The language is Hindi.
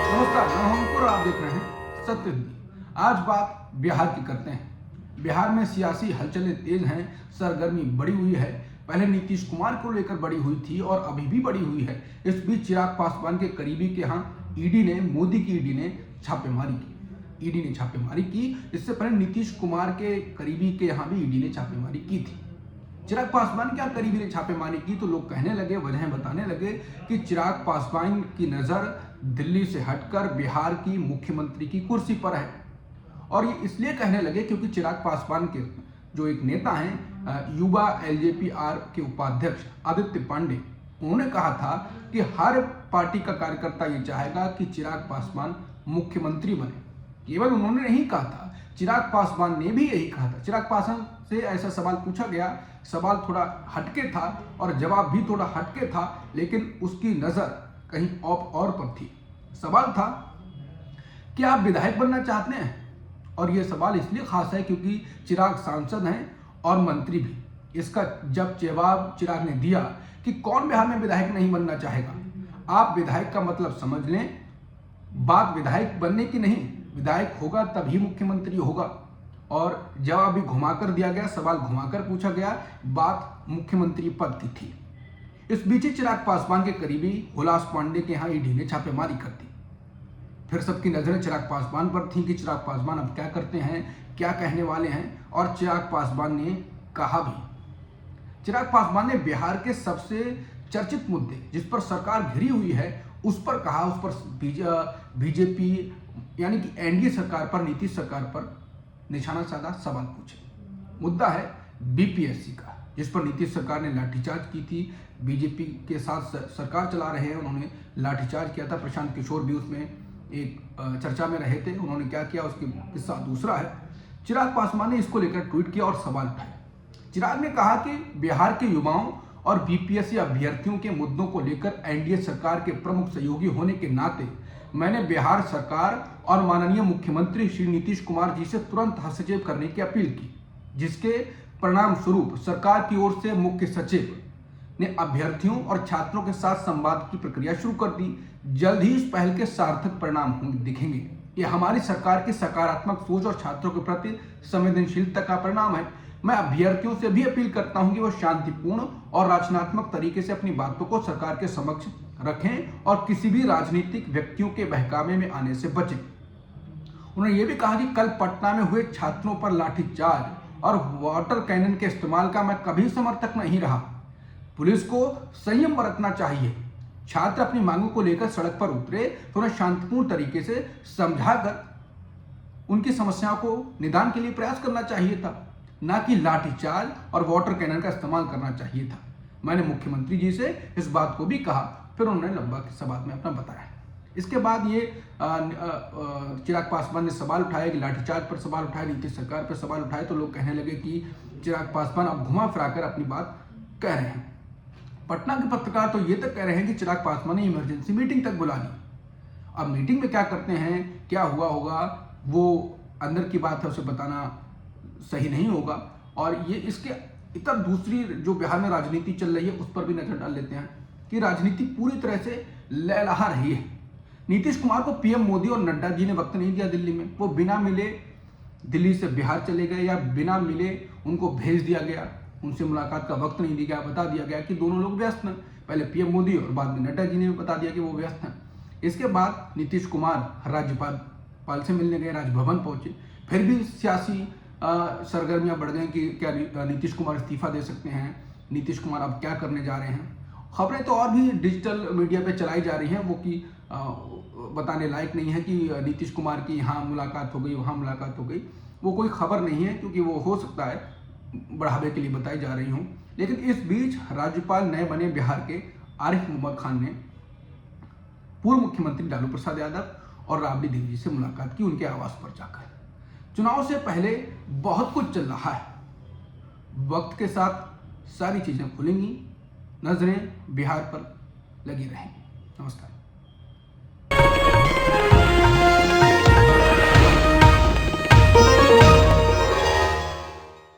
नमस्कार, मैं हूं अंकुर और आप देख रहे हैं सत्य हिंदी। आज बात बिहार की करते हैं। बिहार में सियासी हलचलें तेज हैं, सरगर्मी बढ़ी हुई है। पहले नीतीश कुमार को लेकर बढ़ी हुई थी और अभी भी बढ़ी हुई है। इस बीच चिराग पासवान के करीबी के यहाँ मोदी की ईडी ने छापेमारी की। ईडी ने छापेमारी की। इससे पहले नीतीश कुमार के करीबी के यहाँ भी ईडी ने छापेमारी की थी। चिराग पासवान क्या करीबी ने छापेमारी की तो लोग कहने लगे, वजह बताने लगे कि चिराग पासवान की नजर दिल्ली से हटकर बिहार की मुख्यमंत्री की कुर्सी पर है। और ये इसलिए कहने लगे क्योंकि चिराग पासवान के जो एक नेता हैं, युवा एलजेपी-आर के उपाध्यक्ष आदित्य पांडे, उन्होंने कहा था कि हर पार्टी का कार्यकर्ता ये चाहेगा कि चिराग पासवान मुख्यमंत्री बने। केवल उन्होंने नहीं कहा था, चिराग पासवान ने भी यही कहा था। चिराग पासवान से ऐसा सवाल पूछा गया, सवाल थोड़ा हटके था और जवाब भी थोड़ा हटके था, लेकिन उसकी नजर कहीं और पर थी। सवाल था कि आप विधायक बनना चाहते हैं? और यह सवाल इसलिए खास है क्योंकि चिराग सांसद हैं और मंत्री भी। इसका जब जवाब चिराग ने दिया कि कौन बिहार में विधायक नहीं बनना चाहेगा, आप विधायक का मतलब समझ लें, बात विधायक बनने की नहीं, विधायक होगा तभी मुख्यमंत्री होगा। और जवाब भी घुमाकर दिया गया, सवाल घुमाकर पूछा गया, बात मुख्यमंत्री पद की थी। इस बीच चिराग पासवान के करीबी हुलास पांडे के यहाँ ईडी ने छापेमारी कर दी। फिर सबकी नजरें चिराग पासवान पर थी कि चिराग पासवान अब क्या करते हैं, क्या कहने वाले हैं। और चिराग पासवान ने कहा भी। चिराग पासवान ने बिहार के सबसे चर्चित मुद्दे जिस पर सरकार घिरी हुई है उस पर कहा, उस पर बीजेपी यानी कि एनडीए सरकार पर, नीतीश सरकार पर निशाना साधा, सवाल पूछे। मुद्दा है बीपीएससी का, जिस पर नीतीश सरकार ने लाठीचार्ज की थी। बीजेपी के साथ सरकार चला रहे हैं, उन्होंने लाठीचार्ज किया था। प्रशांत किशोर भी उसमें एक चर्चा में रहे थे। उन्होंने क्या किया उसकी किस्सा दूसरा है। चिराग पासवान ने इसको लेकर ट्वीट किया और सवाल उठाया। चिराग ने कहा कि बिहार के युवाओं और बीपीएससी अभ्यर्थियों के मुद्दों को लेकर एनडीए सरकार के प्रमुख सहयोगी होने के नाते मैंने बिहार सरकार और माननीय मुख्यमंत्री श्री नीतीश कुमार जी से तुरंत हस्तक्षेप करने की अपील की, जिसके परिणाम स्वरूप सरकार की ओर से मुख्य सचिव ने अभ्यर्थियों और छात्रों के साथ संवाद की प्रक्रिया शुरू कर दी। जल्द ही इस पहल के सार्थक परिणाम दिखेंगे। ये हमारी सरकार की सकारात्मक सोच और छात्रों के प्रति संवेदनशीलता का परिणाम है। मैं अभ्यर्थियों से भी अपील करता हूं कि वो शांतिपूर्ण और रचनात्मक तरीके से अपनी बातों को सरकार के समक्ष रखें और किसी भी राजनीतिक व्यक्तियों के बहकावे में आने से बचें। उन्होंने ये भी कहा कि कल पटना में हुए छात्रों पर लाठीचार्ज और वाटर कैनन के इस्तेमाल का मैं कभी समर्थक नहीं रहा। पुलिस को संयम बरतना चाहिए। छात्र अपनी मांगों को लेकर सड़क पर उतरे तो उन्हें शांतिपूर्ण तरीके से समझाकर उनकी समस्याओं को निदान के लिए प्रयास करना चाहिए था, ना कि लाठीचार्ज और वाटर कैनन का इस्तेमाल करना चाहिए था। मैंने मुख्यमंत्री जी से इस बात को भी कहा। फिर उन्होंने लंबा किस्सा बाद में अपना बताया। इसके बाद ये चिराग पासवान ने सवाल उठाया कि लाठीचार्ज पर सवाल उठाए, नीतीश सरकार पर सवाल उठाए, तो लोग कहने लगे कि चिराग पासवान अब घुमा फिराकर अपनी बात कह रहे हैं। पटना के पत्रकार तो ये तक कह रहे हैं कि चिराग पासवान ने इमरजेंसी मीटिंग तक बुला ली। अब मीटिंग में क्या करते हैं, क्या हुआ होगा, वो अंदर की बात है, उसे बताना सही नहीं होगा। और ये इसके इतर दूसरी जो बिहार में राजनीति चल रही है उस पर भी नजर डाल लेते हैं कि राजनीति पूरी तरह से लहलहा रही है। नीतीश कुमार को पीएम मोदी और नड्डा जी ने वक्त नहीं दिया दिल्ली में। वो बिना मिले दिल्ली से बिहार चले गए या बिना मिले उनको भेज दिया गया। उनसे मुलाकात का वक्त नहीं दिया गया। बता दिया गया कि दोनों लोग व्यस्त हैं। पहले पीएम मोदी और बाद में नड्डा जी ने भी बता दिया कि वो व्यस्त हैं। इसके बाद नीतीश कुमार राज्यपाल से मिलने गए, राजभवन पहुंचे। फिर भी सियासी सरगर्मियां बढ़ गई कि क्या नीतीश कुमार इस्तीफा दे सकते हैं, नीतीश कुमार अब क्या करने जा रहे हैं। खबरें तो और भी डिजिटल मीडिया पे चलाई जा रही हैं, वो कि बताने लायक नहीं है कि नीतीश कुमार की यहाँ मुलाकात हो गई, वहाँ मुलाकात हो गई। वो कोई खबर नहीं है, क्योंकि वो हो सकता है बढ़ावे के लिए बताई जा रही हूँ। लेकिन इस बीच राज्यपाल नए बने बिहार के आरिफ मोहम्मद खान ने पूर्व मुख्यमंत्री लालू प्रसाद यादव और राबड़ी देवी जी से मुलाकात की, उनके आवास पर जाकर। चुनाव से पहले बहुत कुछ चल रहा है। वक्त के साथ सारी चीजें खुलेंगी। नजरें बिहार पर लगी रहेंगी। नमस्कार।